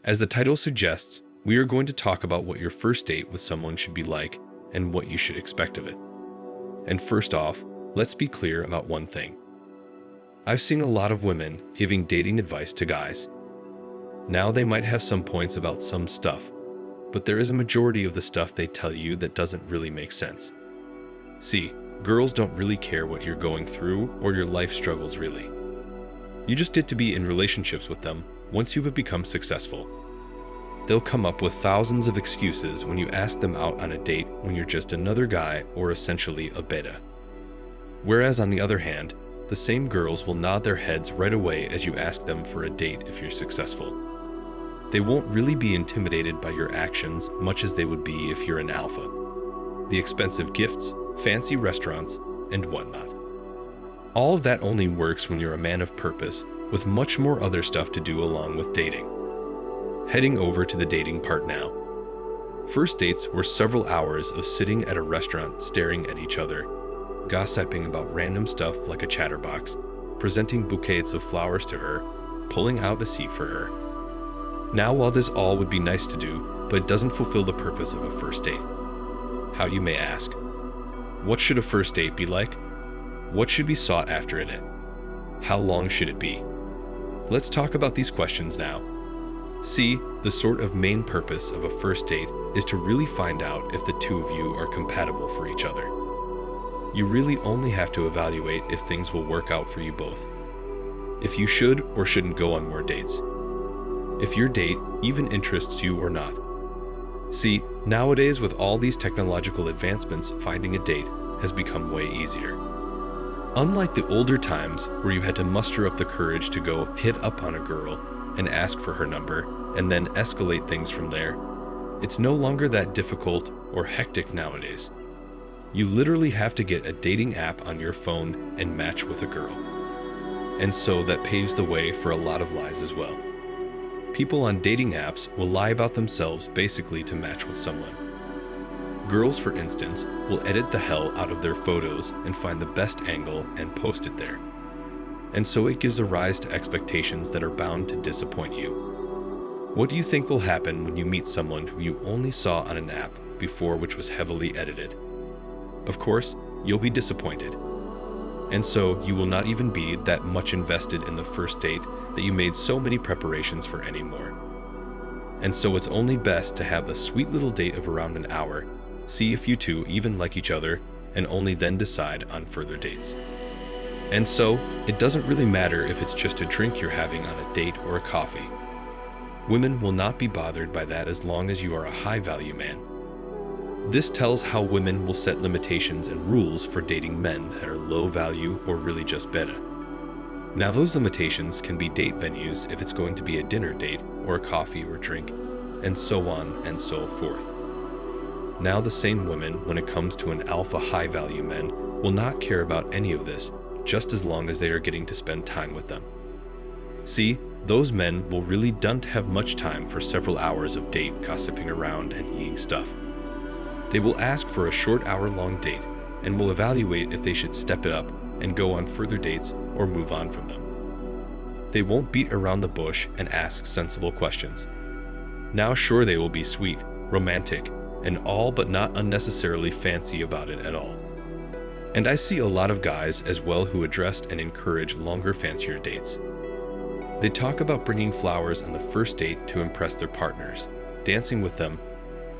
As the title suggests, we are going to talk about what your first date with someone should be like and what you should expect of it. And first off, let's be clear about one thing. I've seen a lot of women giving dating advice to guys. Now they might have some points about some stuff, but there is a majority of the stuff they tell you that doesn't really make sense. See, girls don't really care what you're going through or your life struggles really. You just get to be in relationships with them once you have become successful. They'll come up with thousands of excuses when you ask them out on a date when you're just another guy or essentially a beta. Whereas on the other hand, the same girls will nod their heads right away as you ask them for a date if you're successful. They won't really be intimidated by your actions much as they would be if you're an alpha. The expensive gifts, fancy restaurants, and whatnot. All of that only works when you're a man of purpose with much more other stuff to do along with dating. Heading over to the dating part now. First dates were several hours of sitting at a restaurant staring at each other, gossiping about random stuff like a chatterbox, presenting bouquets of flowers to her, pulling out a seat for her. Now, while this all would be nice to do, but it doesn't fulfill the purpose of a first date. How, you may ask? What should a first date be like? What should be sought after in it? How long should it be? Let's talk about these questions now. See, the sort of main purpose of a first date is to really find out if the two of you are compatible for each other. You really only have to evaluate if things will work out for you both. If you should or shouldn't go on more dates. If your date even interests you or not. See, nowadays with all these technological advancements, finding a date has become way easier. Unlike the older times where you had to muster up the courage to go hit up on a girl and ask for her number and then escalate things from there, it's no longer that difficult or hectic nowadays. You literally have to get a dating app on your phone and match with a girl. And so that paves the way for a lot of lies as well. People on dating apps will lie about themselves basically to match with someone. Girls, for instance, will edit the hell out of their photos and find the best angle and post it there. And so it gives a rise to expectations that are bound to disappoint you. What do you think will happen when you meet someone who you only saw on an app before which was heavily edited? Of course, you'll be disappointed. And so you will not even be that much invested in the first date that you made so many preparations for anymore. And so it's only best to have the sweet little date of around an hour, see if you two even like each other, and only then decide on further dates. And so, it doesn't really matter if it's just a drink you're having on a date or a coffee. Women will not be bothered by that as long as you are a high-value man. This tells how women will set limitations and rules for dating men that are low value or really just beta. Now those limitations can be date venues if it's going to be a dinner date or a coffee or drink, and so on and so forth. Now the same women, when it comes to an alpha high-value men, will not care about any of this just as long as they are getting to spend time with them. See, those men will really don't have much time for several hours of date gossiping around and eating stuff. They will ask for a short hour-long date and will evaluate if they should step it up and go on further dates or move on from them. They won't beat around the bush and ask sensible questions. Now sure, they will be sweet, romantic, and all but not unnecessarily fancy about it at all. And I see a lot of guys as well who address and encourage longer, fancier dates. They talk about bringing flowers on the first date to impress their partners, dancing with them,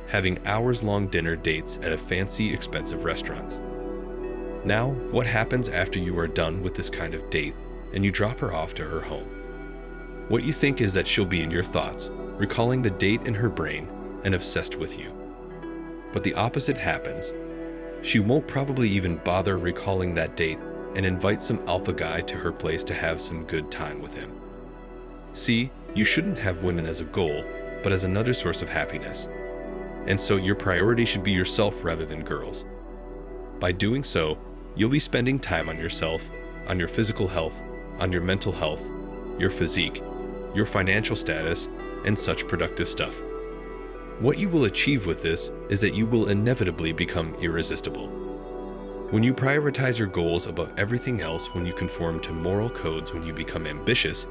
having hours-long dinner dates at a fancy, expensive restaurants. Now, what happens after you are done with this kind of date and you drop her off to her home? What you think is that she'll be in your thoughts, recalling the date in her brain and obsessed with you. But the opposite happens. She won't probably even bother recalling that date and invite some alpha guy to her place to have some good time with him. See, you shouldn't have women as a goal, but as another source of happiness. And so your priority should be yourself rather than girls. By doing so, you'll be spending time on yourself, on your physical health, on your mental health, your physique, your financial status, and such productive stuff. What you will achieve with this is that you will inevitably become irresistible. When you prioritize your goals above everything else, when you conform to moral codes, when you become ambitious,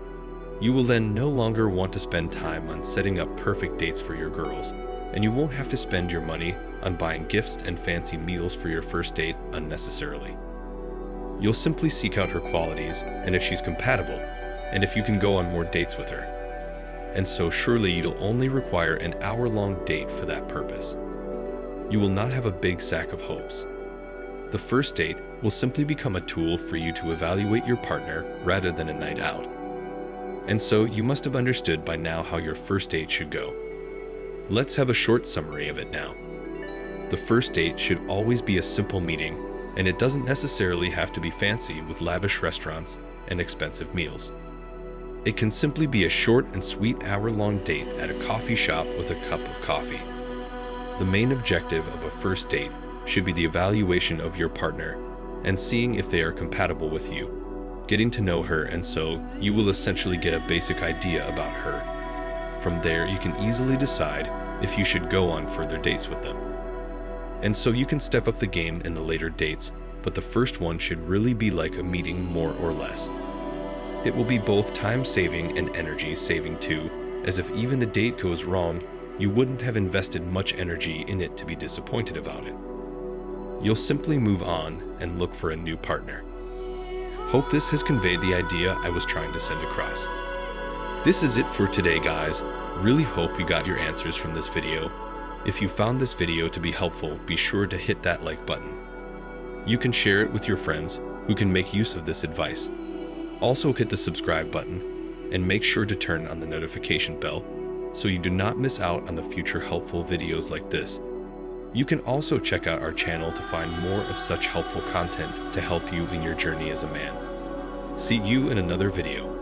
You will then no longer want to spend time on setting up perfect dates for your girls, and you won't have to spend your money on buying gifts and fancy meals for your first date unnecessarily. You'll simply seek out her qualities and if she's compatible, and if you can go on more dates with her. And so surely you'll only require an hour-long date for that purpose. You will not have a big sack of hopes. The first date will simply become a tool for you to evaluate your partner rather than a night out. And so you must have understood by now how your first date should go. Let's have a short summary of it now. The first date should always be a simple meeting, and it doesn't necessarily have to be fancy with lavish restaurants and expensive meals. It can simply be a short and sweet hour-long date at a coffee shop with a cup of coffee. The main objective of a first date should be the evaluation of your partner and seeing if they are compatible with you, getting to know her, and so you will essentially get a basic idea about her. From there, you can easily decide if you should go on further dates with them. And so you can step up the game in the later dates, but the first one should really be like a meeting more or less. It will be both time-saving and energy-saving too, as if even the date goes wrong, you wouldn't have invested much energy in it to be disappointed about it. You'll simply move on and look for a new partner. Hope this has conveyed the idea I was trying to send across. This is it for today, guys. Really hope you got your answers from this video. If you found this video to be helpful, be sure to hit that like button. You can share it with your friends who can make use of this advice. Also hit the subscribe button and make sure to turn on the notification bell so you do not miss out on the future helpful videos like this. You can also check out our channel to find more of such helpful content to help you in your journey as a man. See you in another video.